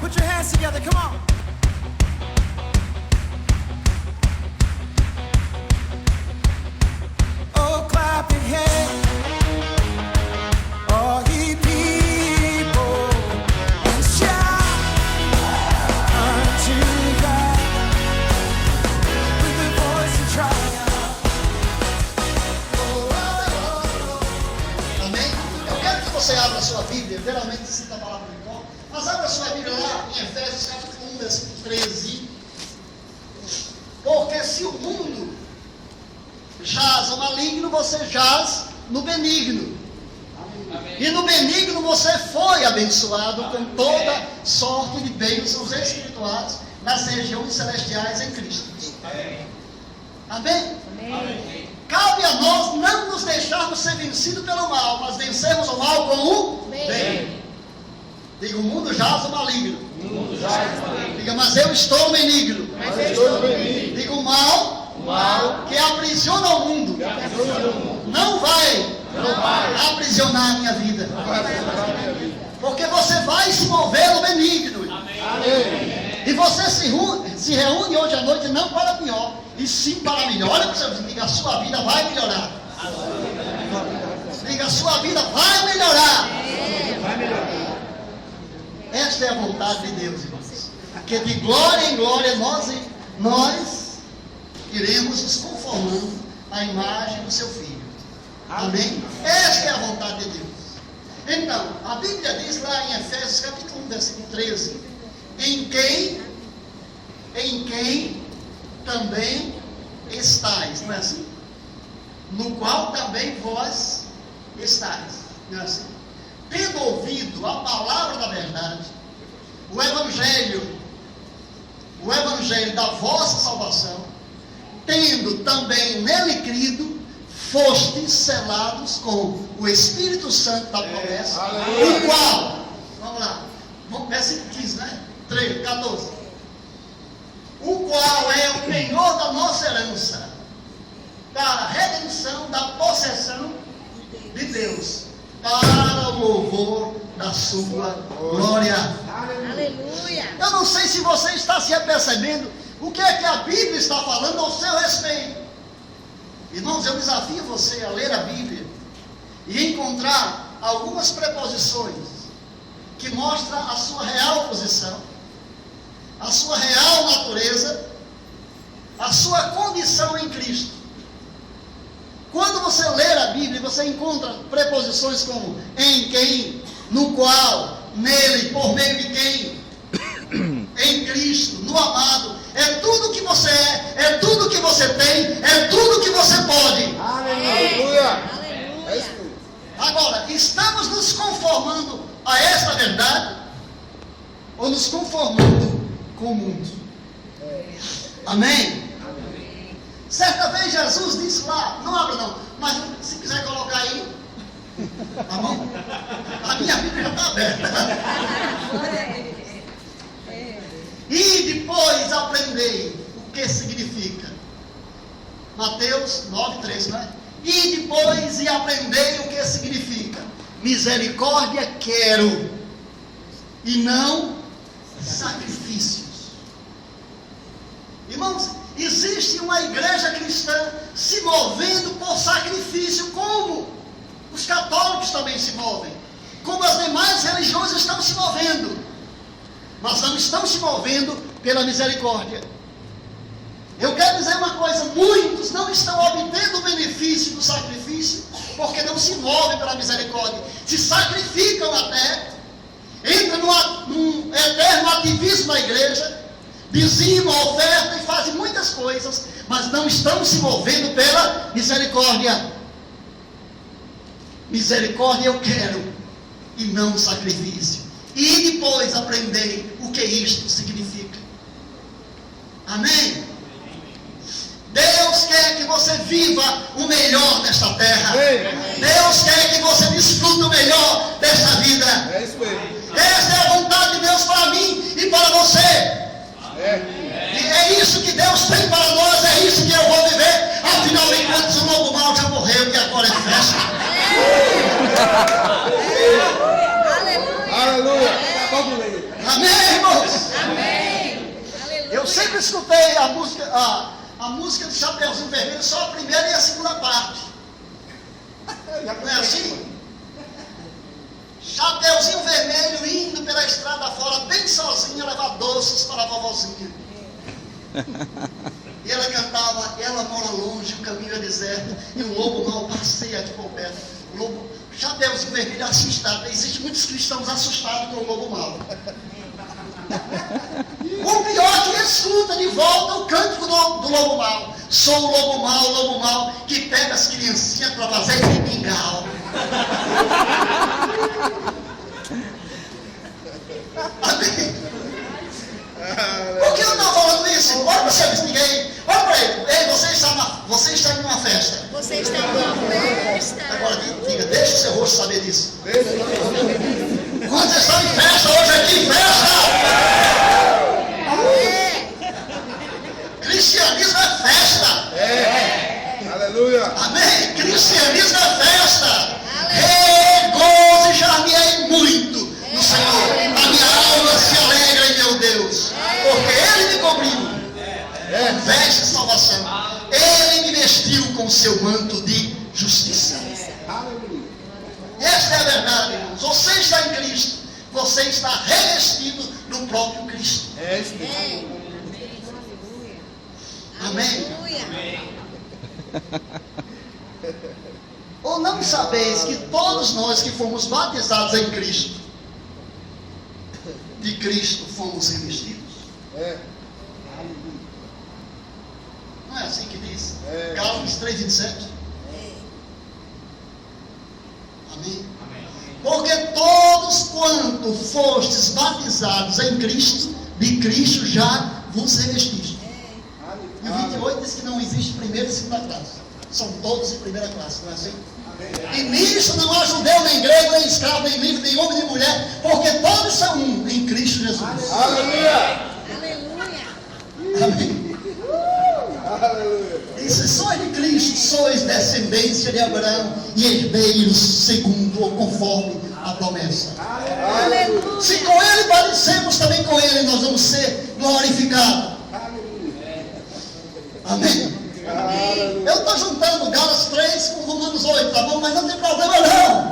Put your hands together, come on. Oh, clap your hands, all ye people, and shout unto God with the voice of triumph. Amém? Eu quero que você abra a sua Bíblia, geralmente cita a palavra de cor, mas abra a sua Bíblia lá em Efésios capítulo 1, versículo 13. Porque se o mundo jaz no maligno, você jaz no benigno. Amém. E no benigno você foi abençoado com toda sorte de bênçãos espirituais nas regiões celestiais em Cristo. Amém? Amém? Amém. Cabe a nós não nos deixarmos ser vencidos pelo mal, mas vencermos o mal com o bem. Diga, o mundo jaz no maligno. Diga, mas eu estou no benigno. Diga, o mal que aprisiona o mundo não vai aprisionar a minha vida. Porque você vai se mover no benigno. E você se reúne hoje à noite não para pior, e sim para melhor. Olha para o seu vizinho, diga, a sua vida vai melhorar. Diga, a sua vida vai melhorar. Esta é a vontade de Deus, irmãos. Que de glória em glória nós iremos nos conformando à imagem do seu Filho. Amém? Esta é a vontade de Deus. Então, a Bíblia diz lá em Efésios capítulo 1, versículo 13, em quem também estáis, não é assim? No qual também vós estáis, não é assim? Tendo ouvido a palavra da verdade, o evangelho da vossa salvação, tendo também nele crido, fostes selados com o Espírito Santo da promessa, o qual, vamos lá, versículo 15, né? 13, 14. O qual é o penhor da nossa herança, para a redenção da possessão de Deus, para o louvor da sua glória. Aleluia. Eu não sei se você está se apercebendo o que é que a Bíblia está falando ao seu respeito. Irmãos, eu desafio você a ler a Bíblia e encontrar algumas preposições que mostram a sua real posição, a sua real natureza, a sua condição em Cristo. Quando você ler a Bíblia, você encontra preposições como em quem, no qual, nele, por meio de quem, em Cristo, no amado. É tudo que você é tudo que você tem, é tudo que você pode. Aleluia. Agora, estamos nos conformando a esta verdade ou nos conformando com o mundo? Amém? Certa vez Jesus disse lá, não abra não, mas se quiser colocar aí, tá bom? A minha Bíblia já está aberta. E depois aprendei o que significa. Mateus 9:3, não é? E depois aprendei o que significa. Misericórdia quero, e não sacrifícios. Irmãos, existe uma igreja cristã se movendo por sacrifício, como os católicos também se movem, como as demais religiões estão se movendo, mas não estão se movendo pela misericórdia. Eu quero dizer uma coisa, muitos não estão obtendo o benefício do sacrifício, porque não se movem pela misericórdia, se sacrificam até, entram num eterno ativismo na igreja, dizimam, oferta e fazem muitas coisas, mas não estão se movendo pela misericórdia. Misericórdia eu quero, e não sacrifício. E depois aprendei o que isto significa. Amém? Deus quer que você viva o melhor desta terra. Deus quer que você desfrute o melhor desta vida. Essa é a vontade de Deus para mim e para você. E é isso que Deus tem para nós, é isso que eu vou viver. Afinal de contas, o lobo mau já morreu e agora é festa. Aleluia. Amém, irmãos? Amém. Aleluia. Eu sempre escutei a música do Chapeuzinho Vermelho, só a primeira e a segunda parte. Não é assim? Chapeuzinho Vermelho indo pela estrada fora, bem sozinha, levar doces para a vovozinha. E ela cantava, ela mora longe, o caminho é deserto, e o lobo mau passeia aqui por perto. O lobo, Chapeuzinho Vermelho assustado. Existem muitos cristãos assustados com o lobo mau. O pior é que escuta de volta o cântico do lobo mau. Sou o lobo mau, que pega as criancinhas para fazer de mingau. Amém? Por que eu estou falando isso? Olha para você, ninguém. Olha para ele. Ei, você está em uma festa. Você está em uma festa. Agora diga, deixa o seu rosto saber disso. Quando você está em festa, hoje aqui, festa! Cristianismo é festa. Aleluia. Amém? Cristianismo é festa. Regozijar-me-ei muito no Senhor. A minha alma se alegra em meu Deus, porque Ele me cobriu com veste de salvação. Ele me vestiu com o seu manto de justiça. Esta é a verdade, irmãos. Você está em Cristo. Você está revestido do próprio Cristo. É isso mesmo. Amém? Aleluia. Ou não sabeis que todos nós que fomos batizados em Cristo, de Cristo fomos revestidos? É. Não é assim que diz? É. Gálatas 3:27. Amém? Porque todos quanto fostes batizados em Cristo, de Cristo já vos revestistes. E o 28 diz que não existe primeira e segunda classe. São todos em primeira classe, não é assim? E nisso não há judeu, nem grego, nem escravo, nem livre, nem homem, nem mulher, porque todos são um em Cristo Jesus. Aleluia. Aleluia. Amém? Aleluia. E se sois de Cristo, sois descendência de Abraão e herdeiros segundo ou conforme a promessa. Aleluia. Se com Ele padecemos, também com Ele nós vamos ser glorificados. Amém? Eu estou juntando Gálatas 3 com Romanos 8, tá bom? Mas não tem problema não.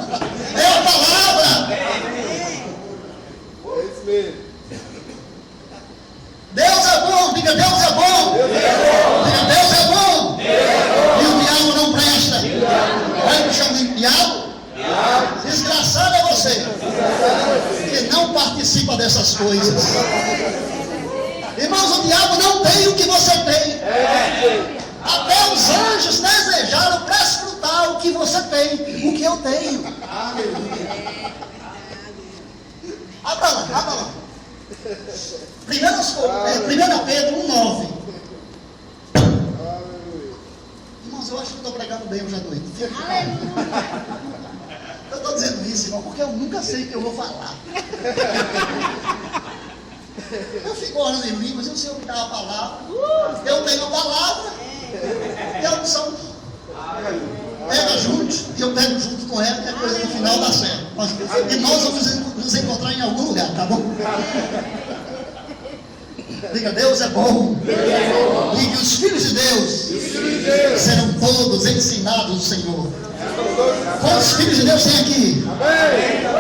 É a palavra. É isso mesmo. Deus é bom, diga Deus é bom. Diga Deus é bom. E o diabo não presta. Vai me chamar de diabo? Desgraçado é você que não participa dessas coisas. Irmãos, o diabo não tem o que você tem. Até os anjos desejaram desfrutar o que você tem, o que eu tenho. Abra lá. 1 Pedro 1:9. Irmãos, eu acho que estou pregando bem hoje à noite. Eu estou dizendo isso, irmão, porque eu nunca sei o que eu vou falar. Eu fico orando em línguas, e o Senhor me dá a palavra. Eu tenho a palavra. E a unção pega juntos, e eu pego junto com ela, e a coisa no final dá certo. E nós vamos nos encontrar em algum lugar, tá bom? Diga, Deus é bom. E que os filhos de Deus serão todos ensinados do Senhor. Quantos filhos de Deus tem aqui?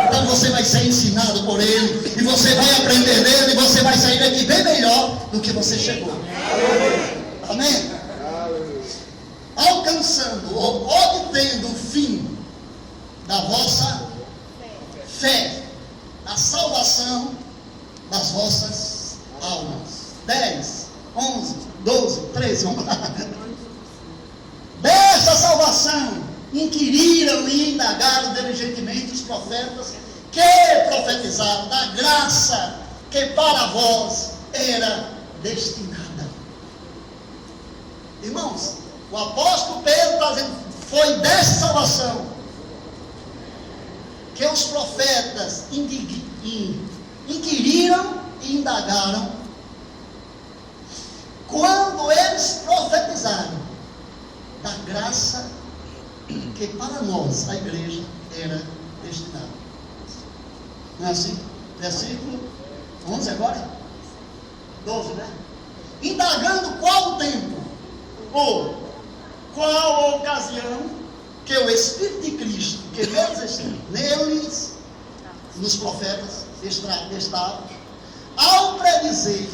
Então você vai ser ensinado por Ele, e você vai aprender dele, e você vai sair daqui bem melhor do que você chegou. Amém? Alcançando ou obtendo o fim da vossa fé, a salvação das vossas almas. 10, 11, 12, 13, vamos lá. Desta salvação inquiriram e indagaram diligentemente os profetas que profetizaram da graça que para vós era destinada. Irmãos, o apóstolo Pedro está dizendo, foi dessa salvação que os profetas inquiriram e indagaram quando eles profetizaram da graça que para nós, a igreja, era destinada. Não é assim? Versículo 11 agora? 12, né? Indagando qual o tempo, ou qual a ocasião que o Espírito de Cristo, que neles, nos profetas, estava, ao predizer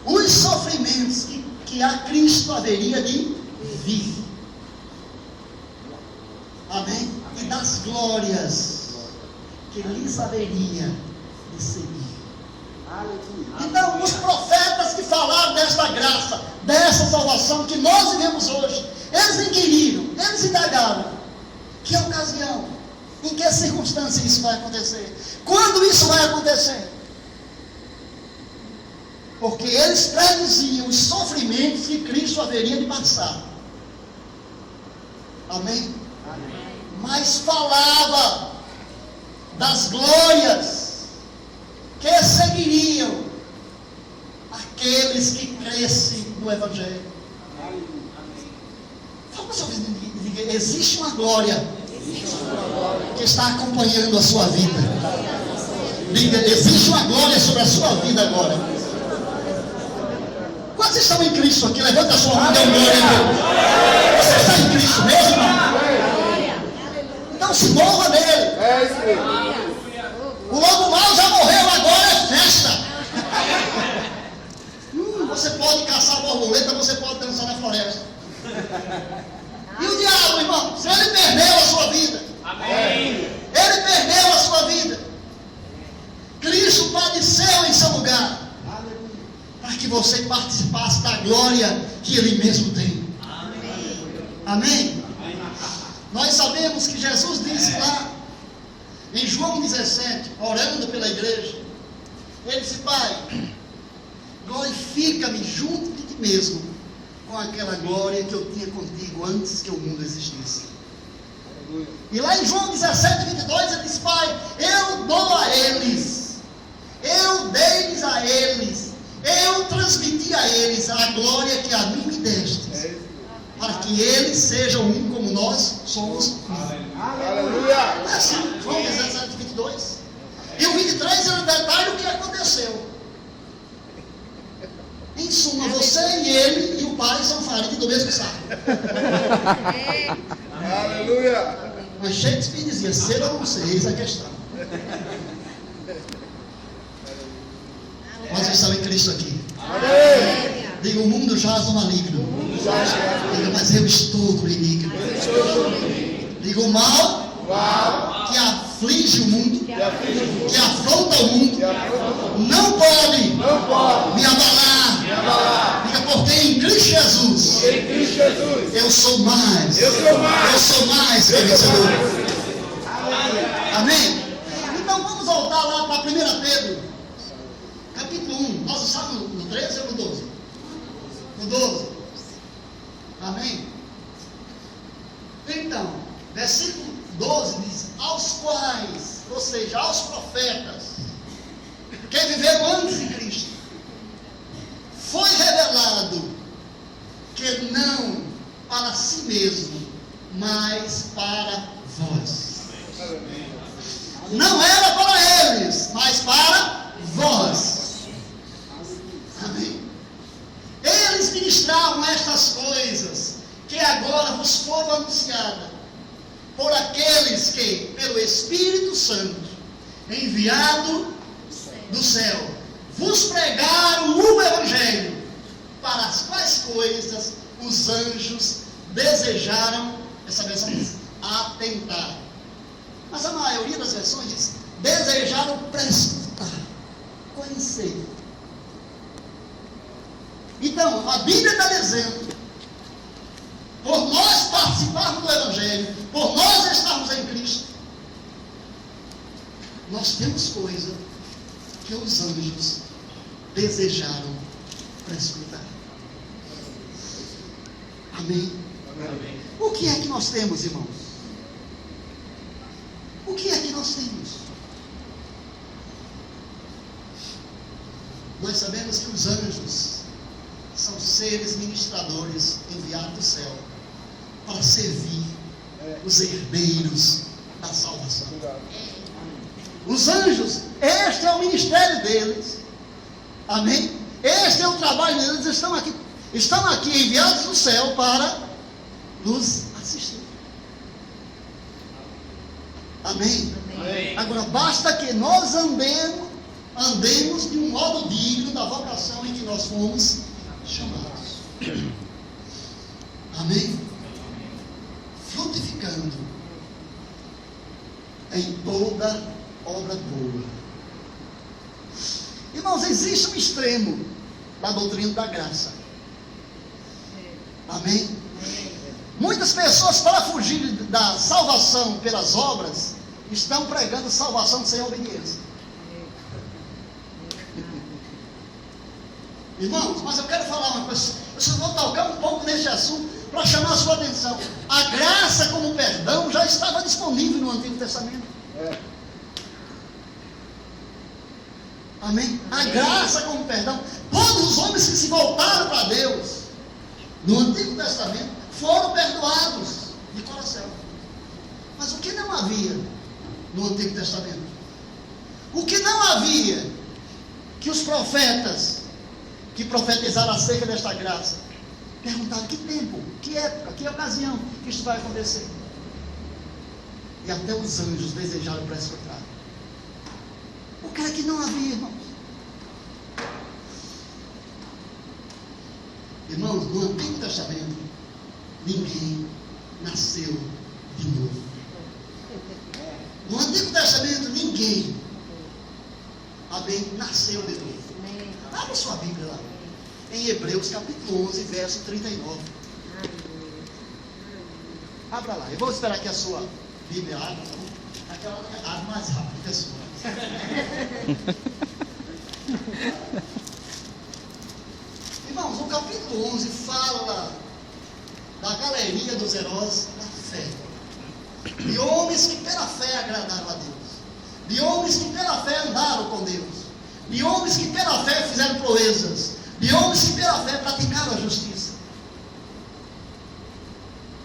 os sofrimentos que a Cristo haveria de vir. Amém? E das glórias que lhes haveria de seguir. Então, os profetas que falaram desta graça, dessa salvação que nós vivemos hoje, eles inquiriram, eles indagaram. Que ocasião? Em que circunstância isso vai acontecer? Quando isso vai acontecer? Porque eles prediziam os sofrimentos que Cristo haveria de passar. Amém? Mas falava das glórias que seguiriam aqueles que crescem no Evangelho. Fala para o seu vizinho e diga: existe uma glória que está acompanhando a sua vida. Diga: existe uma glória sobre a sua vida agora. Quantos estão em Cristo aqui? Levanta a sua mão e dê glória a Deus. Você está em Cristo mesmo, irmão? Então se morra nele. É isso mesmo. O lobo mau já morreu, agora é festa. Você pode caçar borboleta, você pode dançar na floresta. E o diabo, irmão, se ele perdeu a sua vida, Amém. ele perdeu a sua vida. Cristo padeceu em seu lugar, para que você participasse da glória que ele mesmo tem. Amém? Nós sabemos que Jesus disse lá em João 17, orando pela igreja, ele disse: Pai, glorifica-me junto de ti mesmo, com aquela glória que eu tinha contigo antes que o mundo existisse. E lá em João 17, 22, ele diz: Pai, eu dou a eles, eu dei-lhes a eles, eu transmiti a eles a glória que a mim me deste, para que eles sejam um como nós somos um. Aleluia. É assim, João 17, 22. E o 23 ele detalha o que aconteceu. Em suma, você e ele e o Pai são farinha do mesmo saco. Aleluia. Mas Shakespeare dizia: ser ou não ser, eis a questão. Nós estamos em Cristo aqui. Amém. Diga: o mundo jaz no maligno. Diga: mas eu estou no benigno. Diga: o mal que aflige o mundo, que afronta o mundo, não pode me abalar. Diga: porque em Cristo Jesus Em Cristo Jesus. eu sou mais. Eu sou mais. Eu sou mais que vencedor. Amém? Então vamos voltar lá para 1 Pedro, capítulo 1. Nós estamos no 13 ou no 12? No 12. Amém? Então, versículo 12 diz: aos quais, ou seja, aos profetas que viveram antes de Cristo, foi revelado que não para si mesmo, mas para vós. Não era para eles, mas para vós. Amém? Eles ministravam estas coisas que agora vos foram anunciadas por aqueles que, pelo Espírito Santo, enviado do céu, vos pregaram o Evangelho, para as quais coisas os anjos desejaram, essa versão diz, atentar. Mas a maioria das versões diz: desejaram prestar, conhecer. Então, a Bíblia está dizendo, por nós participarmos do Evangelho, por nós estarmos em Cristo, nós temos coisa que os anjos desejaram prestar. Amém? Amém. O que é que nós temos, irmãos? O que é que nós temos? Nós sabemos que os anjos são seres ministradores enviados do céu para servir os herdeiros da salvação. Os anjos anjos, este é o ministério deles. Amém? Este é o trabalho deles, estão aqui enviados do céu para nos assistir. Amém? Amém. Agora, basta que nós andemos de um modo digno da vocação em que nós fomos chamados. Amém? Frutificando em toda obra boa. Irmãos, existe um extremo da doutrina da graça. Amém? Muitas pessoas, para fugir da salvação pelas obras, estão pregando salvação sem obediência. Irmãos, mas eu quero falar uma coisa. Eu só vou tocar um pouco nesse assunto para chamar a sua atenção. A graça como perdão já estava disponível no Antigo Testamento. Amém? A graça como perdão. Todos os homens que se voltaram para Deus no Antigo Testamento foram perdoados de coração. Mas o que não havia no Antigo Testamento? O que não havia que os profetas que profetizaram acerca desta graça perguntaram: que tempo, que época, que ocasião que isso vai acontecer? E até os anjos desejaram prescrutar. O que é que não havia, irmãos? Irmãos, no Antigo Testamento, ninguém nasceu de novo. No Antigo Testamento, ninguém, amém, nasceu de novo. Abra sua Bíblia lá, em Hebreus capítulo 11, verso 39. Abra lá, eu vou esperar que a sua Bíblia abra, aquela abre mais rápido que a sua. Irmãos, o capítulo 11 fala da galeria dos heróis da fé, de homens que pela fé agradaram a Deus, de homens que pela fé andaram com Deus, de homens que pela fé fizeram proezas, de homens que pela fé praticaram a justiça.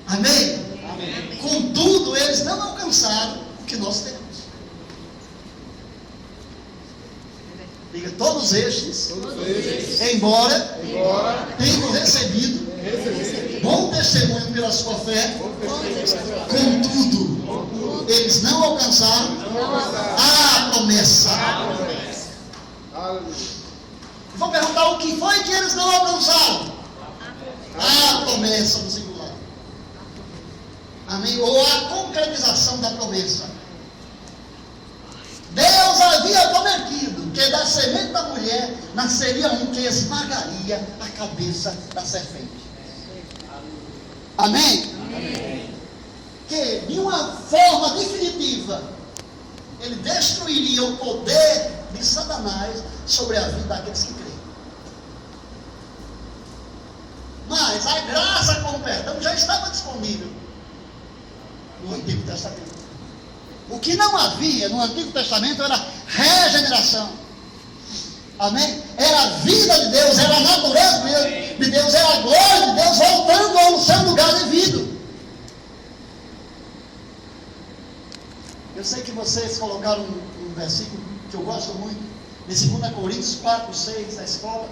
Amém? Amém. Contudo, eles não alcançaram o que nós temos. Diga: todos estes, embora tenham recebido bom testemunho pela sua fé, contudo, eles não alcançaram a promessa. Vou perguntar: o que foi que eles não alcançaram? A promessa no singular. Amém? Ou a concretização da promessa. Deus havia prometido que da semente da mulher nasceria um que esmagaria a cabeça da serpente. Amém? Amém. Que de uma forma definitiva ele destruiria o poder de Satanás sobre a vida daqueles que creem. Mas a graça com o perdão já estava disponível no Antigo Testamento. O que não havia no Antigo Testamento era regeneração. Amém? Era a vida de Deus, era a natureza de Deus, era a glória de Deus voltando ao seu lugar devido. Eu sei que vocês colocaram um versículo que eu gosto muito, em 2 Coríntios 4, 6, da escola.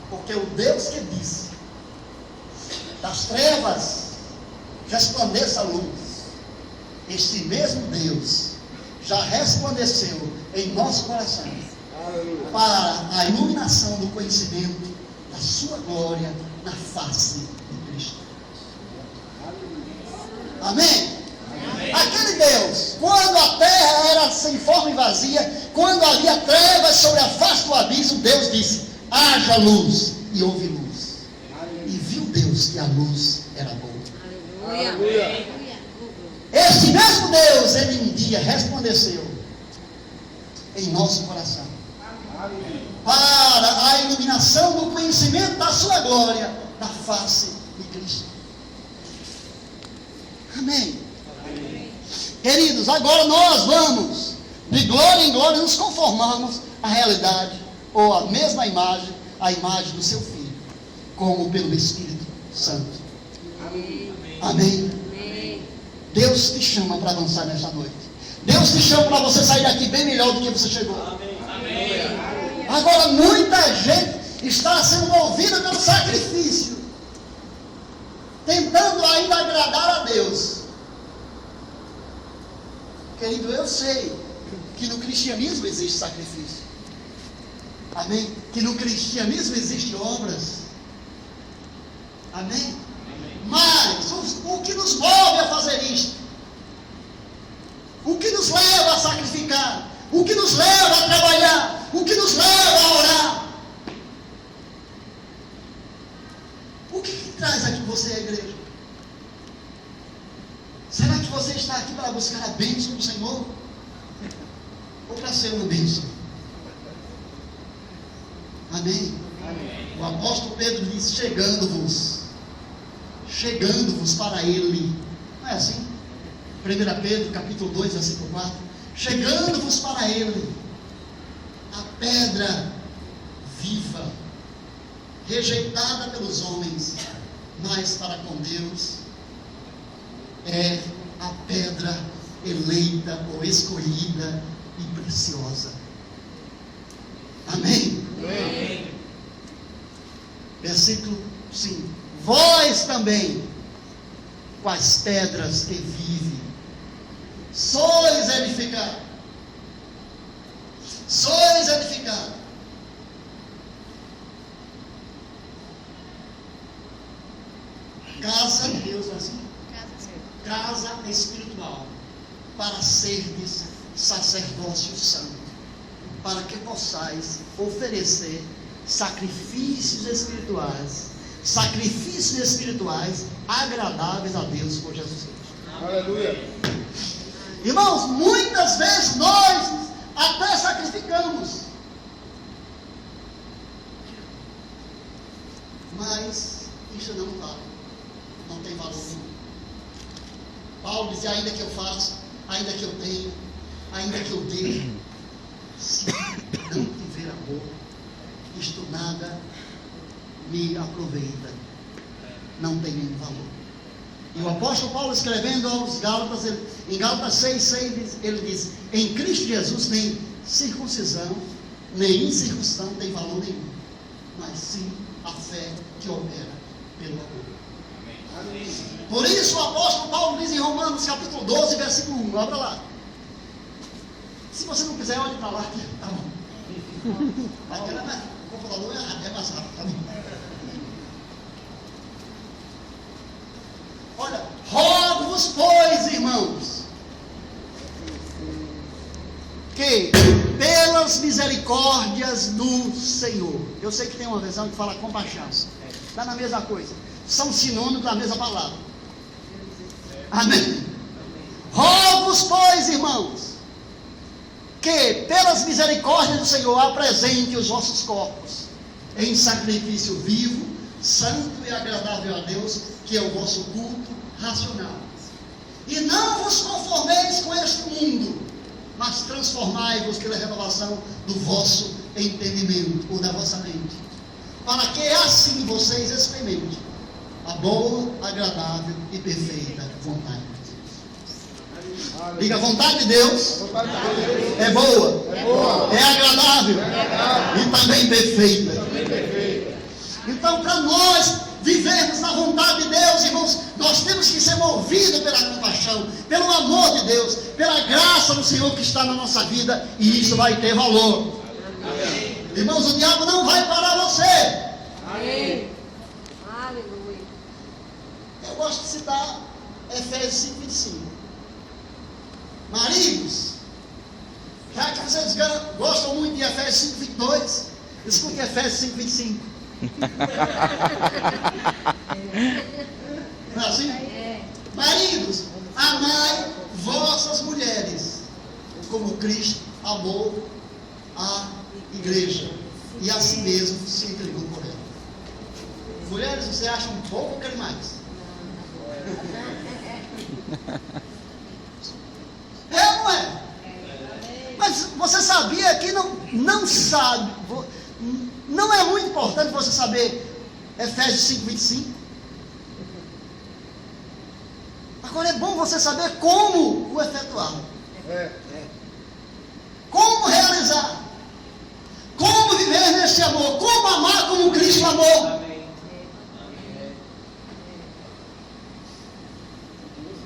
Porque o Deus que disse: das trevas resplandeça a luz, este mesmo Deus já resplandeceu em nosso coração para a iluminação do conhecimento da sua glória na face de Cristo. Amém? Aquele Deus, quando a terra era sem forma e vazia, quando havia trevas sobre a face do abismo, Deus disse: haja luz, e houve luz. E viu Deus que a luz era boa. Aleluia. Esse mesmo Deus, ele um dia resplandeceu em nosso coração para a iluminação do conhecimento da sua glória na face de Cristo. Amém? Queridos, agora nós vamos de glória em glória nos conformarmos à realidade ou à mesma imagem, a imagem do seu Filho, como pelo Espírito Santo. Amém? Deus te chama para avançar nesta noite. Deus te chama para você sair daqui bem melhor do que você chegou. Agora, muita gente está sendo movida pelo sacrifício, tentando ainda agradar a Deus. Querido, eu sei que no cristianismo existe sacrifício. Amém? Que no cristianismo existem obras. Amém? Mas o que nos move a fazer isto? O que nos leva a sacrificar? O que nos leva a trabalhar? O que nos leva a orar? O que traz aqui você à igreja? Será que você está aqui para buscar a bênção do Senhor? Ou para ser uma bênção? Amém? O apóstolo Pedro diz: chegando-vos para Ele. Não é assim? 1 Pedro capítulo 2, versículo 4. Chegando-vos para Ele, a pedra viva, rejeitada pelos homens, mas para com Deus é a pedra eleita ou escolhida e preciosa. Amém? Amém. Versículo 5. Vós também, com as pedras que vive, sois edificados. Sois edificados. Casa de Deus, não é assim? Casa espiritual, para serdes sacerdócio santo, para que possais oferecer sacrifícios espirituais agradáveis a Deus por Jesus Cristo. Aleluia. Irmãos, muitas vezes nós até sacrificamos, mas isso não vale, não tem valor nenhum. Paulo dizia: ainda que eu faça, ainda que eu tenha, ainda que eu dê, se não tiver amor, isto nada me aproveita, não tem nenhum valor. E o apóstolo Paulo, escrevendo aos Gálatas, em Gálatas 6, ele diz: em Cristo Jesus nem circuncisão, nem incircuncisão tem valor nenhum, mas sim a fé que opera pelo amor. Por isso o apóstolo Paulo diz em Romanos capítulo 12, versículo 1, abra lá. Se você não quiser, olhe para lá, tá bom. Aquela o computador é mais rápido, tá bom. Olha, rogo-vos, pois, irmãos, que pelas misericórdias do Senhor, eu sei que tem uma versão que fala compaixão, está na mesma coisa, são sinônimos da mesma palavra. Amém. Rogo-vos, pois, irmãos, que pelas misericórdias do Senhor apresente os vossos corpos em sacrifício vivo, santo e agradável a Deus, que é o vosso culto racional. E não vos conformeis com este mundo, mas transformai-vos pela renovação do vosso entendimento, ou da vossa mente, para que assim vocês experimentem a boa, agradável e perfeita vontade de Deus. Diga: a vontade de Deus é boa, é agradável e também perfeita. Então, para nós vivermos na vontade de Deus, irmãos, nós temos que ser movidos pela compaixão, pelo amor de Deus, pela graça do Senhor que está na nossa vida, e isso vai ter valor. Amém. Irmãos, o diabo não vai parar você. Amém. Aleluia. Eu gosto de citar Efésios 5:25. Maridos, já que vocês gostam muito de Efésios 5:22, escute Efésios 5:25. Não é assim? Maridos, amai vossas mulheres, como Cristo amou a igreja e a si mesmo se entregou por ela. Mulheres, você acha um pouco ou quer mais? É ou não é? Mas você sabia que não sabe, não é muito importante você saber Efésios 5:25? Agora é bom você saber como o efetuar. É. Como realizar? Como viver nesse amor? Como amar como Cristo amou?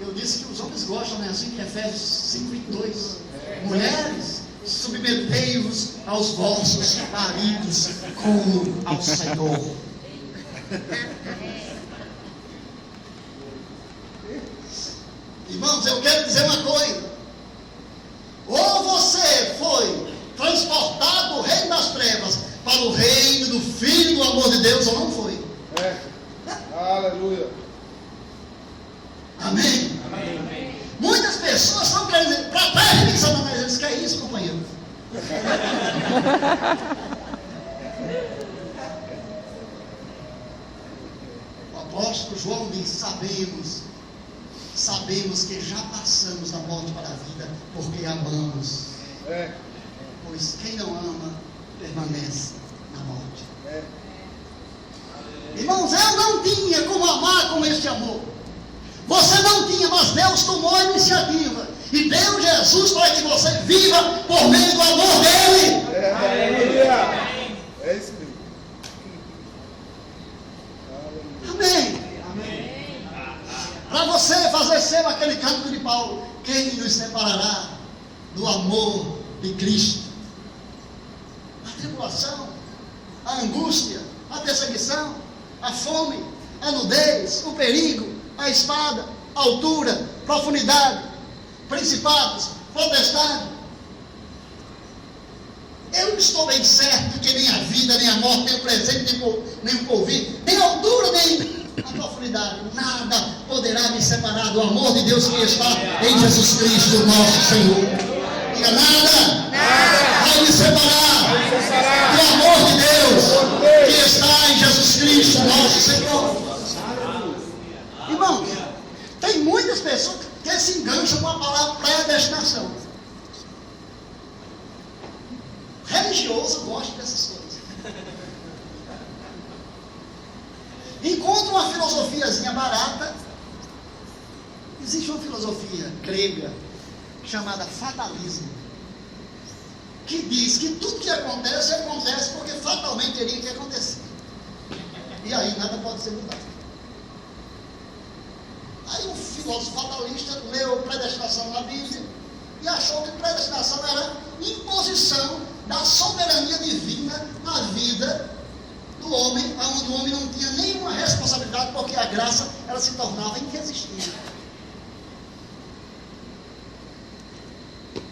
Eu disse que os homens gostam, né? Assim, em Efésios 5:2. Mulheres, submetei-vos aos vossos maridos como ao Senhor. Irmãos, eu quero dizer uma coisa. Ou você foi transportado do reino das trevas para o reino do Filho do amor de Deus, ou não foi. É. Aleluia. Amém? Amém. Muitas pessoas estão querendo dizer, para trás de Satanás, eles querem isso, companheiro. O apóstolo João diz, sabemos que já passamos da morte para a vida, porque amamos. É. Pois quem não ama, permanece na morte. É. Irmãos, eu não tinha como amar com este amor. Você não tinha, mas Deus tomou a iniciativa e deu Jesus para que você viva por meio do amor dele. É. Aleluia. É isso mesmo. Aleluia. Amém. Para você fazer ser aquele canto de Paulo, quem nos separará do amor de Cristo? A tribulação, a angústia, a perseguição, a fome, a nudez, o perigo, a espada, a altura, profundidade, principados, potestade. Eu estou bem certo que nem a vida, nem a morte, nem o presente, nem o porvir, nem a altura, nem a profundidade, nada poderá me separar do amor de Deus que está em Jesus Cristo, nosso Senhor. Diga, nada vai me separar do amor de Deus que está em Jesus Cristo, nosso Senhor. Irmãos, tem muitas pessoas que se engancham com a palavra predestinação. Religioso gosta dessas coisas. Encontra uma filosofiazinha barata. Existe uma filosofia grega chamada fatalismo, que diz que tudo que acontece porque fatalmente teria que acontecer. E aí nada pode ser mudado. Aí um filósofo fatalista leu predestinação na Bíblia e achou que predestinação era imposição da soberania divina na vida do homem, onde o homem não tinha nenhuma responsabilidade, porque a graça ela se tornava inexistente.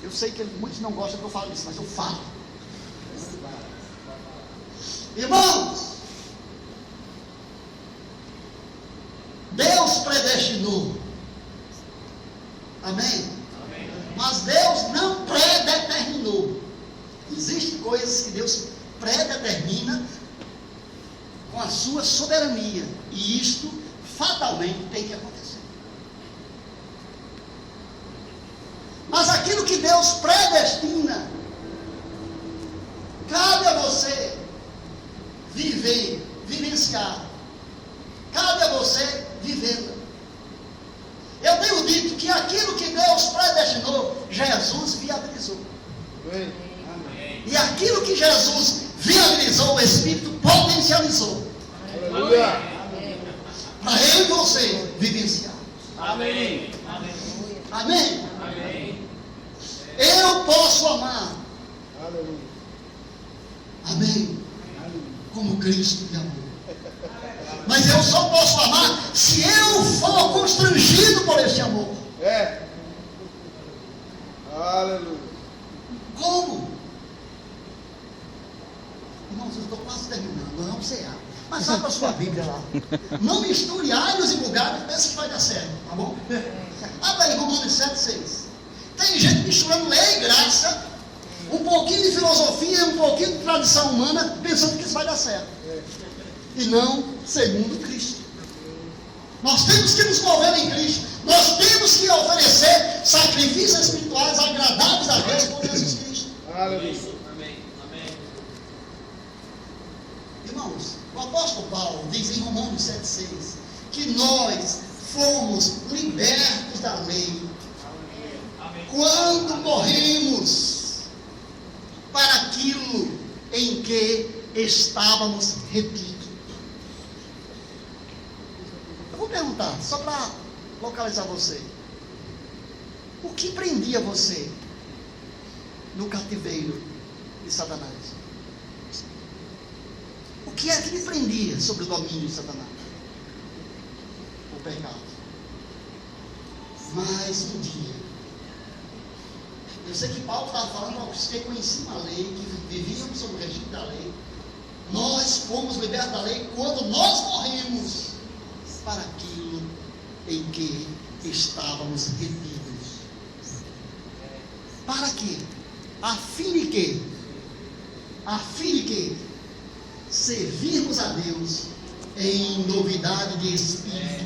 Eu sei que muitos não gostam que eu fale isso, mas eu falo. Irmãos, Deus predestinou. Amém? Mas Deus não predeterminou. Existem coisas que Deus predetermina com a sua soberania. E isto fatalmente tem que acontecer. Mas aquilo que Deus predestina, cabe a você viver, vivenciar. Cabe a você vivê-la. Eu tenho dito que aquilo que Deus predestinou, Jesus viabilizou. Amém. E aquilo que Jesus viabilizou, o Espírito potencializou. Aleluia. Para eu e você vivenciar. Amém. Amém? Amém. Eu posso amar. Aleluia. Amém? Como Cristo me amou. Mas eu só posso amar se eu for constrangido por esse amor. É. Aleluia. Como? Irmãos, eu estou quase terminando, não sei. Mas abra a sua Bíblia lá. Não misture alhos e bugalhos e pense que vai dar certo, tá bom? Abra aí Romanos 7,6. Tem gente misturando lei e graça, um pouquinho de filosofia, um pouquinho de tradição humana, pensando que isso vai dar certo. E não segundo Cristo. Nós temos que nos mover em Cristo. Nós temos que oferecer sacrifícios espirituais agradáveis a Deus por Jesus Cristo. Aleluia. Amém. Irmãos, o apóstolo Paulo diz em Romanos 7,6 que nós fomos libertos da lei. quando morremos para aquilo em que estávamos retidos. Eu vou perguntar, só para localizar você. O que prendia você no cativeiro de Satanás? O que é que lhe prendia sobre o domínio de Satanás? O pecado. Mas um dia, eu sei que Paulo estava falando para os que conheciam a lei, que vivíamos sob o regime da lei. Nós fomos libertos da lei quando nós morremos para aquilo em que estávamos retidos. Para quê? A fim de quê? A fim de quê? Servirmos a Deus em novidade de espírito.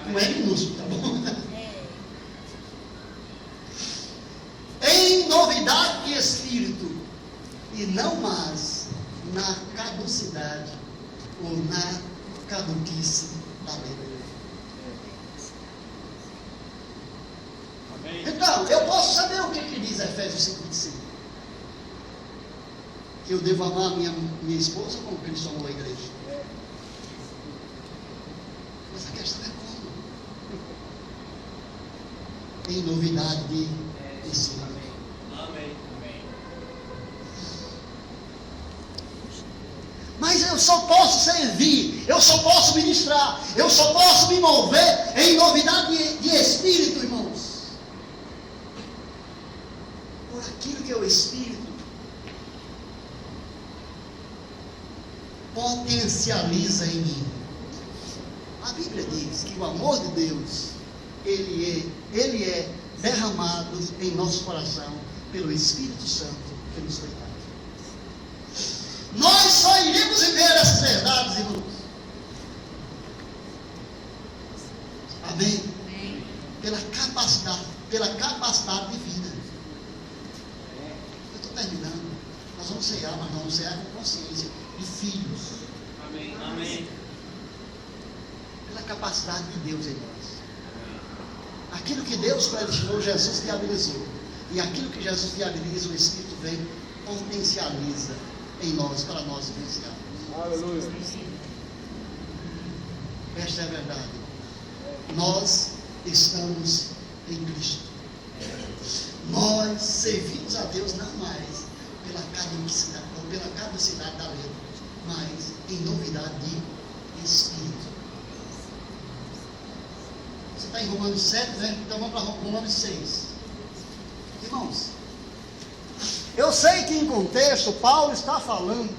Não é minúsculo, tá bom? Em novidade de espírito. E não mais na caducidade ou na caduquice da lei. Então, eu posso saber o que diz Efésios 5:25. Que eu devo amar a minha esposa como Cristo amou a igreja. Mas a questão é como? Em novidade de ensino. Amém. Mas eu só posso servir, eu só posso ministrar, eu só posso me mover em novidade de espírito, irmãos. Por aquilo que é o Espírito potencializa em mim. A Bíblia diz que o amor de Deus, ele é derramado em nosso coração pelo Espírito Santo que nos foi dado. Nós só iremos viver essas verdades, irmãos. Amém? Amém. Pela capacidade de vida. Eu estou terminando. Nós vamos cear, mas nós vamos cear com consciência de filhos. Amém. Pela capacidade de Deus em nós. Aquilo que Deus predestinou, Jesus viabilizou. E aquilo que Jesus viabiliza, o Espírito vem, potencializa em nós, para nós vivenciarmos. Aleluia. Esta é a verdade. Nós estamos em Cristo. Nós servimos a Deus não mais pela caducidade, ou pela caducidade da lei, mas em novidade de Espírito. Você está em Romanos 7, né? Então vamos para Romanos 6. Irmãos, eu sei que em contexto Paulo está falando.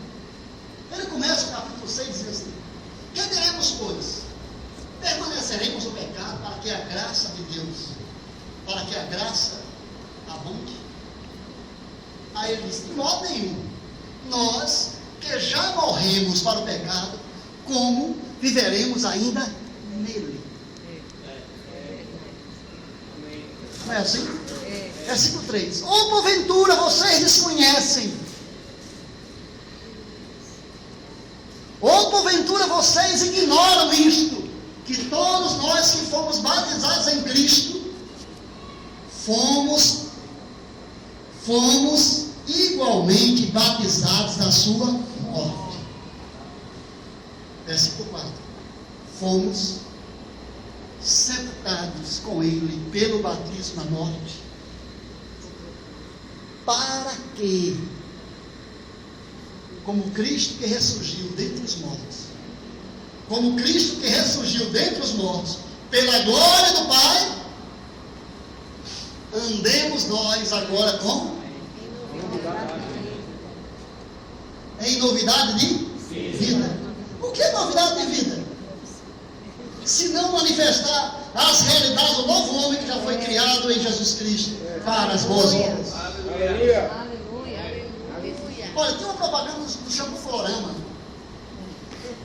Ele começa o capítulo 6 dizendo assim: que diremos, pois? Permaneceremos no pecado para que a graça de Deus, para que a graça abunde? Aí ele diz: de modo nenhum. Nós que já morremos para o pecado, como viveremos ainda nele? Não é assim? Versículo 3. Ou porventura vocês desconhecem? Ou porventura vocês ignoram isto? Que todos nós que fomos batizados em Cristo, fomos igualmente batizados na sua morte. Versículo 4. Fomos sepultados com ele pelo batismo na morte, para que, como Cristo que ressurgiu dentre os mortos, como Cristo que ressurgiu dentre os mortos, pela glória do Pai, andemos nós agora com em novidade de vida. O que é novidade de vida? Se não manifestar as realidades do novo homem que já foi criado em Jesus Cristo para as boas obras. Aleluia. Aleluia. Aleluia. Olha, tem uma propaganda do Shampoo Florama,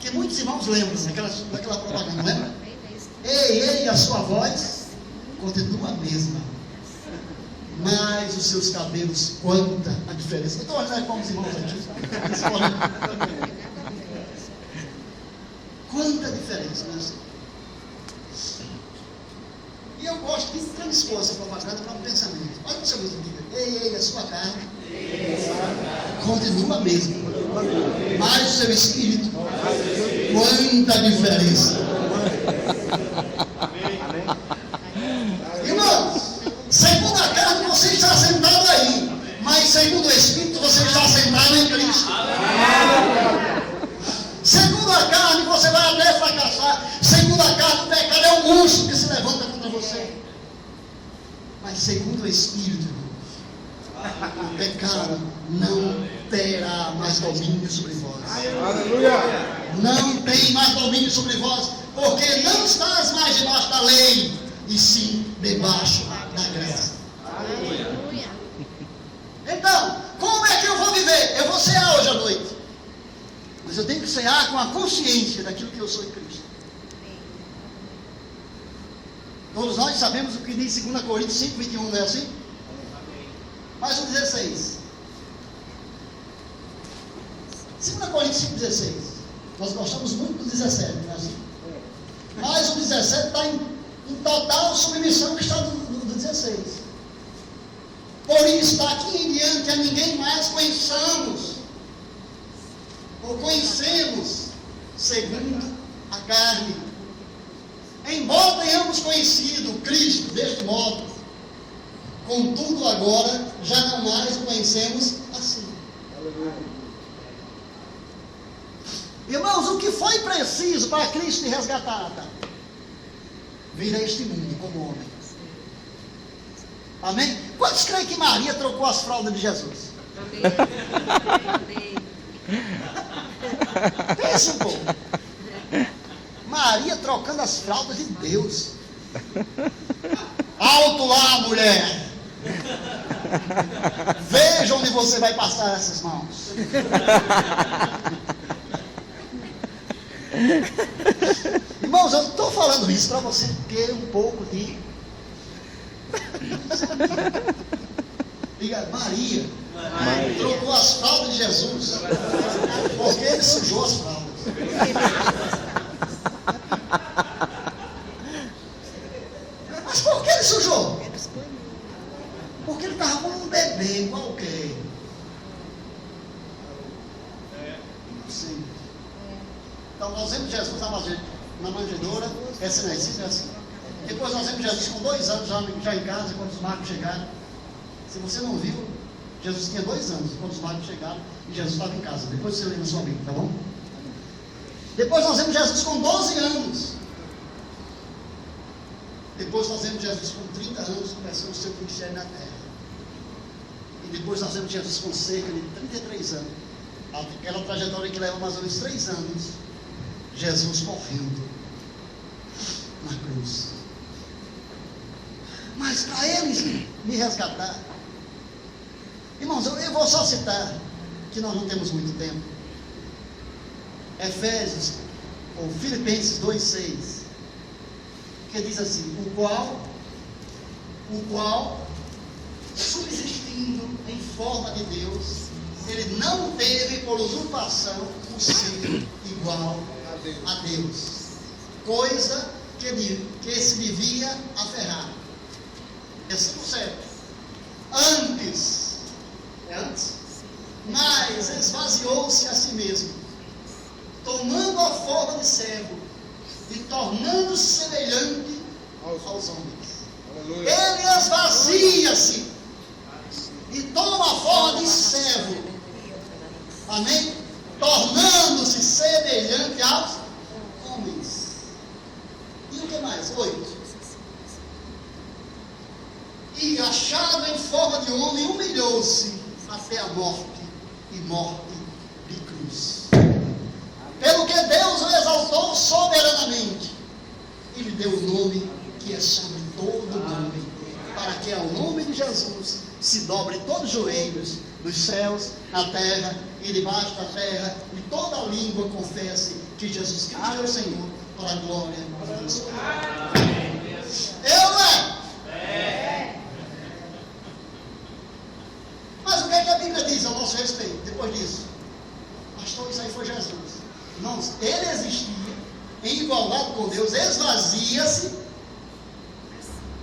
que muitos irmãos lembram daquela propaganda, lembra? Ei, a sua voz continua a mesma, mas os seus cabelos, quanta a diferença. Eu estou olhando para os irmãos aqui. Quanta diferença, né? E eu gosto de transpor essa propaganda para um pensamento. Olha seu vizinho, diga, ei, a sua carne continua a mesma, mas o seu espírito, quanta diferença. Irmãos, segundo a carne você está sentado aí, mas segundo o espírito você está sentado em Cristo. Segundo a carne você vai até fracassar. Segundo a carne o pecado é um monstro que se levanta contra você. Mas segundo o espírito, o pecado não terá mais domínio sobre vós. Aleluia. Não tem mais domínio sobre vós, porque não estás mais debaixo da lei, e sim debaixo da graça. Aleluia. Então, como é que eu vou viver? Eu vou cear hoje à noite, mas eu tenho que cear com a consciência daquilo que eu sou em Cristo. Todos nós sabemos o que diz 2 Coríntios 5, 21, não é assim? Mais um 16. 2 Coríntios 5, 16. Nós gostamos muito do 17, não é assim? Mas o 17 está em total submissão que está do 16. Por isso, daqui em diante a ninguém mais conheçamos, ou conhecemos, segundo a carne. Embora tenhamos conhecido Cristo deste modo, contudo agora já não mais o conhecemos assim. Irmãos, o que foi preciso para Cristo te resgatar? Vir a este mundo como homem. Amém? Quantos creem que Maria trocou as fraldas de Jesus? Pensa um pouco. Maria trocando as fraldas de Deus. Alto lá, mulher. Veja onde você vai passar essas mãos. Irmãos, eu estou falando isso para você ter um pouco de... Diga, Maria trocou as fraldas de Jesus, porque ele sujou as fraldas. Mas por que ele sujou? Porque ele estava como um bebê qualquer. Sim. Então nós vemos Jesus na manjedoura, recém-nascido, assim. Depois nós vemos Jesus com 2 anos já em casa, quando os magos chegaram. Se você não viu, Jesus tinha 2 anos quando os magos chegaram e Jesus estava em casa. Depois você lê na sua Bíblia, tá bom? Depois nós vemos Jesus com 12 anos. Depois nós vemos Jesus com 30 anos começando o seu ministério na terra. E depois nós vemos Jesus com cerca de 33 anos. Aquela trajetória que leva mais ou menos 3 anos. Jesus morrendo na cruz. Mas para eles me resgatar, irmãos, eu vou só citar, que nós não temos muito tempo. Efésios, ou Filipenses 2,6, que diz assim: o qual, subsistindo em forma de Deus, ele não teve por usurpação o ser igual a Deus, coisa que se devia aferrar. Versículo 7. Antes, mas esvaziou-se a si mesmo, tomando a forma de servo e tornando-se semelhante aos homens. Aleluia. Ele esvazia-se e toma a forma de servo. Amém? Tornando-se semelhante aos homens. E o que mais? 8. E achado em forma de homem, humilhou-se até a morte, e morte de cruz. Pelo que Deus o exaltou soberanamente e lhe deu o nome que é sobre todo nome, para que ao nome de Jesus se dobre todos os joelhos dos céus, na terra e debaixo da terra, e toda língua confesse que Jesus Cristo é o Senhor, para a glória de Deus. Eu não é? Mas o que é que a Bíblia diz ao nosso respeito depois disso? Pastor, isso aí foi Jesus. Irmãos, ele existia em igualdade com Deus, esvazia-se,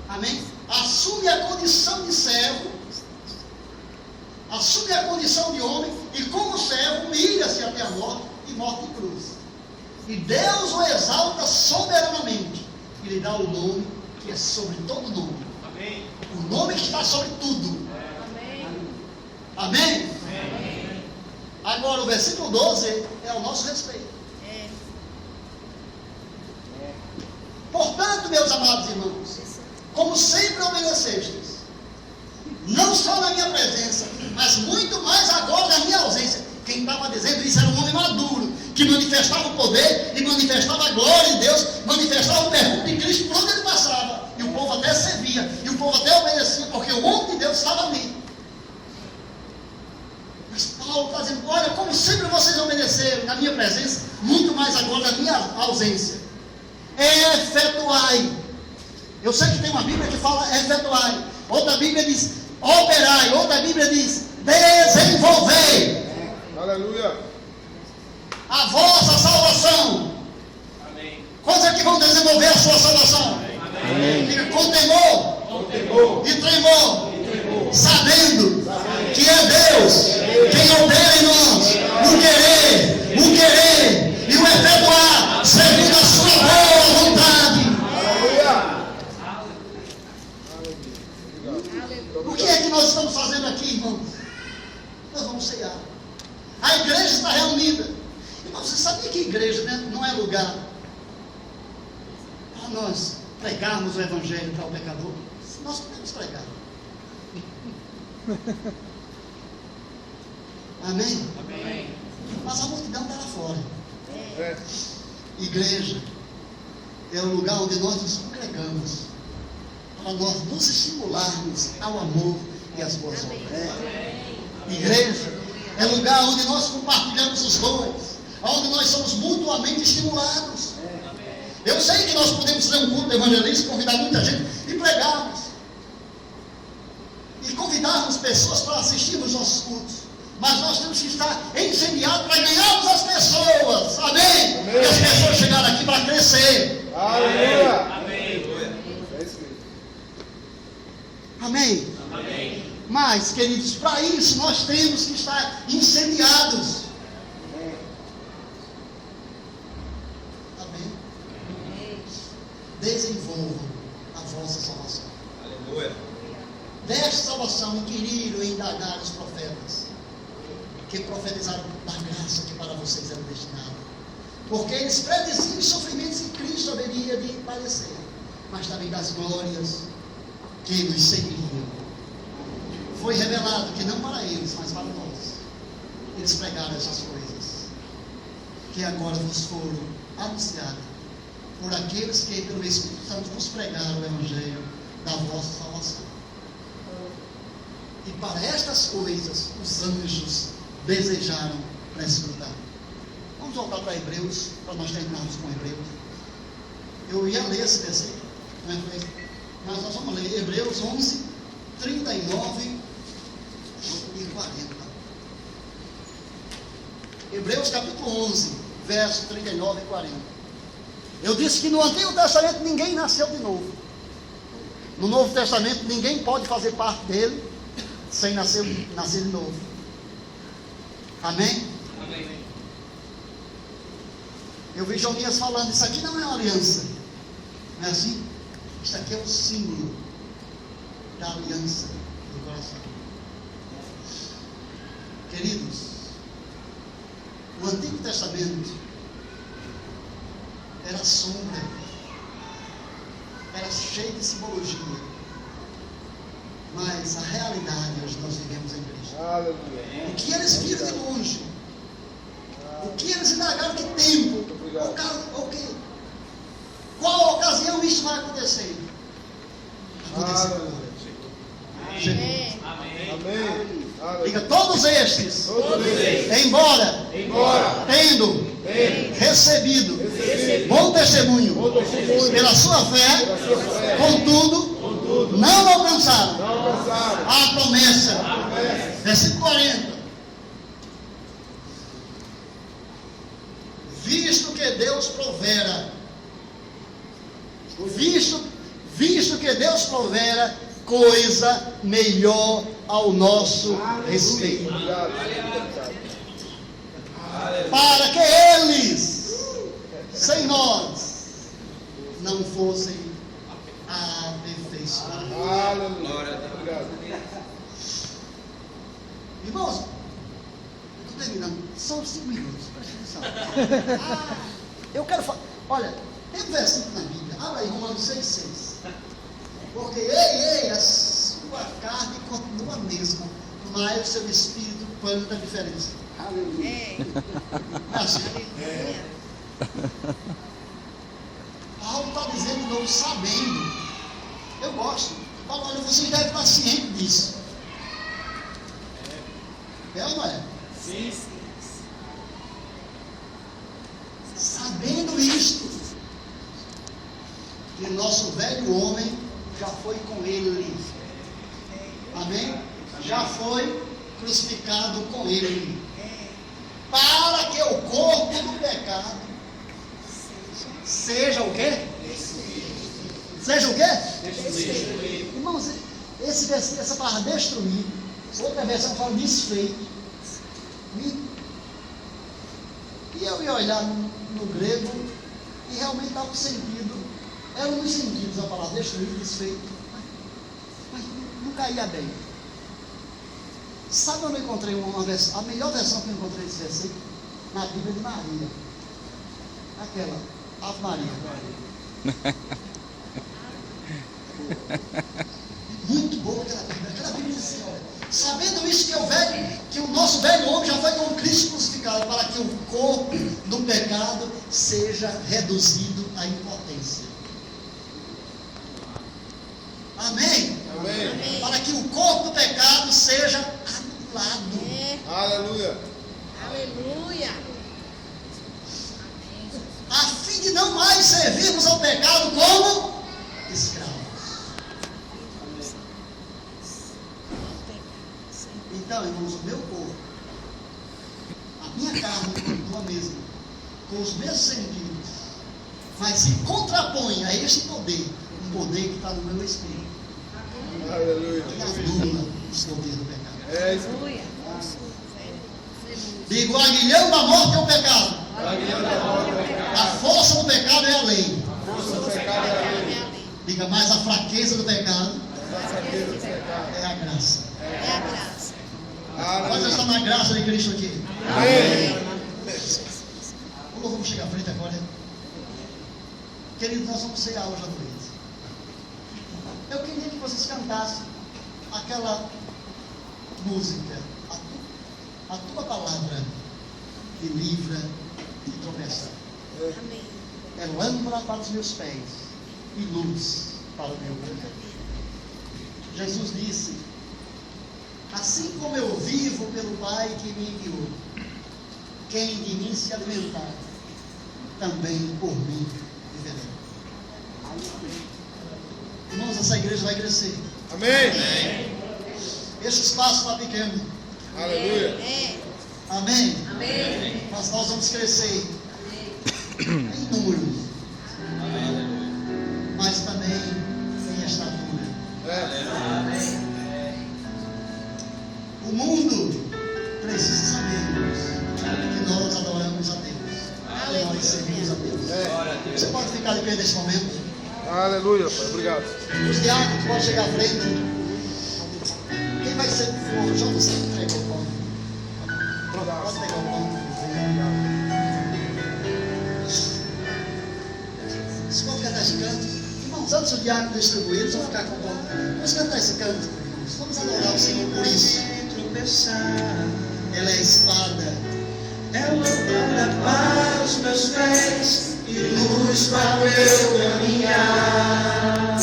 amém? Assume a condição de servo, assume a condição de homem e, como servo, humilha-se até a morte e morte de cruz. E Deus o exalta soberanamente e lhe dá o nome que é sobre todo nome. Amém. O nome que está sobre tudo. Amém. Amém? Amém. Agora, o versículo 12 é ao nosso respeito. É. Portanto, meus amados irmãos, como sempre obedecestes, não só na minha presença, mas muito mais agora na minha ausência. Quem estava dizendo isso era um homem maduro, que manifestava o poder e manifestava a glória de Deus, manifestava o perfume de Cristo por onde ele passava. E o povo até servia, e o povo até obedecia, porque o homem de Deus estava ali. Mas Paulo está dizendo, olha, como sempre vocês obedeceram na minha presença, muito mais agora na minha ausência. Efetuai. Eu sei que tem uma Bíblia que fala efetuai, outra Bíblia diz operai, outra Bíblia diz desenvolvei Aleluia. a vossa salvação. Amém. Quantos é que vão desenvolver a sua salvação? Amém. Diga, com temor Com temor. e tremor, sabendo que é Deus quem opera em nós o querer e o efetuar segundo a sua boa vontade. Aleluia. O que é que nós estamos fazendo aqui, irmãos? Nós vamos cear. A igreja está reunida. Irmão, você sabia que igreja, né, não é lugar para nós pregarmos o evangelho para o pecador? Nós podemos pregar. Amém? Amém. Mas a multidão está lá fora. É. Igreja é o lugar onde nós nos congregamos para nós nos estimularmos ao amor e às boas obras. Igreja é o lugar onde nós compartilhamos os dons, onde nós somos mutuamente estimulados. Eu sei que nós podemos ter um culto evangelista, convidar muita gente e pregarmos. E convidarmos pessoas para assistir os nossos cultos. Mas nós temos que estar incendiados para ganharmos as pessoas. Amém? Amém. E as pessoas chegaram aqui para crescer. Aleluia. Amém. É isso mesmo. Amém? Amém. Mas, queridos, para isso nós temos que estar incendiados. Amém? Desenvolvam a vossa salvação. Aleluia. Desta salvação inquiriram e indagaram os profetas, que profetizaram da graça que para vocês era destinada. Porque eles prediziam os sofrimentos que Cristo haveria de padecer, mas também das glórias que nos seguiriam. Foi revelado que não para eles, mas para nós. Eles pregaram essas coisas, que agora vos foram anunciadas por aqueles que pelo Espírito Santo vos pregaram o Evangelho da vossa salvação. E para estas coisas os anjos desejaram prescrutar. Vamos voltar para Hebreus, para nós terminarmos com Hebreus. Eu ia ler esse versículo, mas nós vamos ler Hebreus 11, 39 e 40. Hebreus capítulo 11, verso 39 e 40. Eu disse que no Antigo Testamento ninguém nasceu de novo. No Novo Testamento ninguém pode fazer parte dele sem nascer de novo. Amém? Amém. Eu vi Jonias falando, isso aqui não é uma aliança. Não é assim? Isso aqui é o símbolo da aliança do coração. Queridos, o Antigo Testamento era sombra, era cheio de simbologia, mas a realidade hoje nós vivemos em Cristo. Aleluia. O que eles viram de longe, o que eles indagaram que tempo, o que, qual ocasião isso vai acontecer? Aconteceu agora. Chegou. É. Amém. Amém. Diga, Aleluia. todos estes, Todos eles. embora tendo recebido bom testemunho pela sua fé, contudo, não alcançaram Não alcançaram. a promessa. Versículo 40. Visto que Deus provera, visto que Deus provera coisa melhor ao nosso respeito. Obrigado. Para que eles, sem nós, não fossem aperfeiçoados. Aleluia. Obrigado. Irmãos, eu estou terminando, são 5 minutos, presta atenção. Eu quero falar, olha, tem um versículo na Bíblia, abra aí, Romanos 6,6. Porque a sua carne continua a mesma, mas o seu espírito planta a diferença. Aleluia. É. É assim. Aleluia. Paulo está dizendo de novo, sabendo. Eu gosto. Paulo, olha, vocês devem estar cientes disso. É ou não é? Sim. Sabendo isto, que o nosso velho homem já foi com ele. Amém? Já foi crucificado com ele. Para que o corpo do pecado seja o quê? Seja o quê? Irmãos, essa palavra destruir, outra versão fala desfeito. E eu ia olhar no grego e realmente estava com sentido. Era um dos sentidos a palavra destruído, desfeito. Mas não caía bem. Sabe onde eu encontrei uma versão? A melhor versão que eu encontrei desse versículo? Na Bíblia de Maria. Aquela, Ave Maria. Muito boa aquela Bíblia. Aquela Bíblia diz assim, olha, sabendo isso que o nosso velho homem já foi com Cristo crucificado, para que o corpo do pecado seja reduzido à impotência. Amém? Amém. Para que o corpo do pecado seja anulado. É. Aleluia. Aleluia. A fim de não mais servirmos ao pecado como escravos. Então, irmãos, o meu corpo, a minha carne continua mesma, com os mesmos sentidos, mas se contrapõe a este poder, um poder que está no meu espírito, Aleluia. que anula o poder do pecado. É isso. Aleluia. Digo, o aguilhão da morte é o pecado. A força do pecado é a lei. Diga, mas a fraqueza do pecado é a graça. É a graça. Nós estamos na graça de Cristo aqui. Amém. O louvor chega à frente agora. Queridos, nós vamos cear hoje à noite. Eu queria que vocês cantassem aquela música. A tua palavra me livra de tropeçar. Amém. É lâmpada para os meus pés e luz para o meu caminho. Jesus disse: assim como eu vivo pelo Pai que me enviou, quem de mim se alimentar, também por mim viverá. Irmãos, essa igreja vai crescer. Amém. Esse espaço está pequeno. Aleluia. É. Amém? Amém. Mas nós vamos crescer em números, mas também em estatura. O mundo precisa saber que nós adoramos a Deus, que nós servimos a Deus. Você pode ficar de pé nesse momento? Aleluia, Pai. Obrigado. Os diáconos podem chegar à frente. Quem vai ser por favor? Já você entrega o pão. Pronto, pode pegar o pão. Vocês podem cantar esse canto? Irmãos, antes o diácono distribuir, eles vão ficar com o pão. Vamos cantar esse canto, irmãos. Vamos adorar o Senhor por isso. Ela é a espada. É lâmpada para os meus pés e luz para o meu caminhar.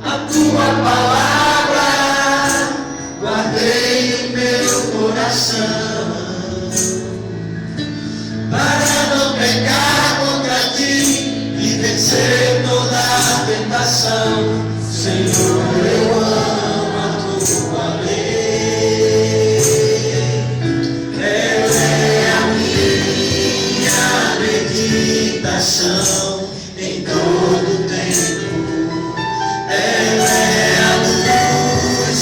A tua palavra guardei em meu coração, para não pecar contra ti e vencer toda a tentação. Senhor, eu amo a tua lei. Em todo tempo, ela é a luz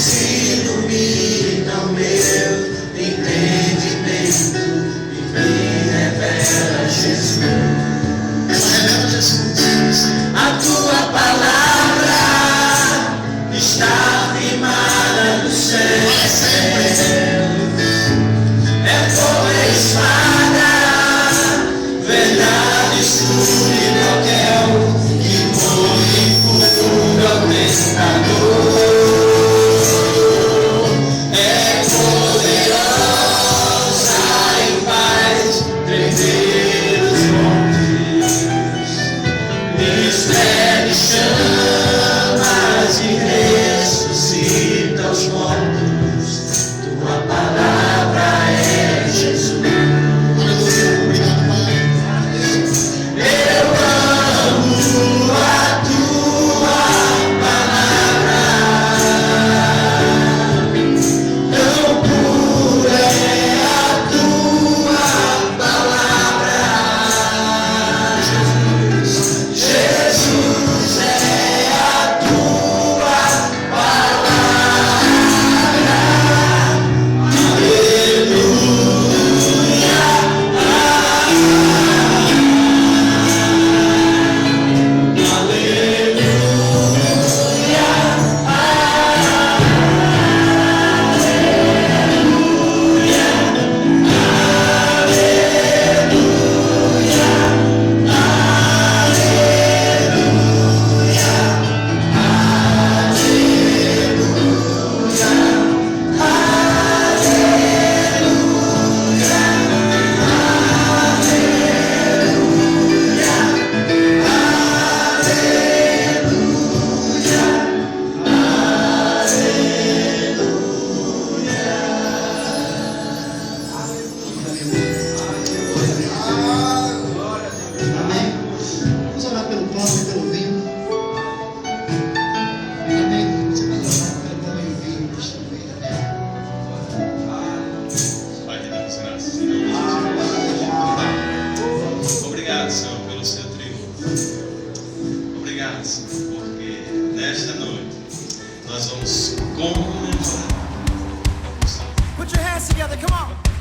together, come on.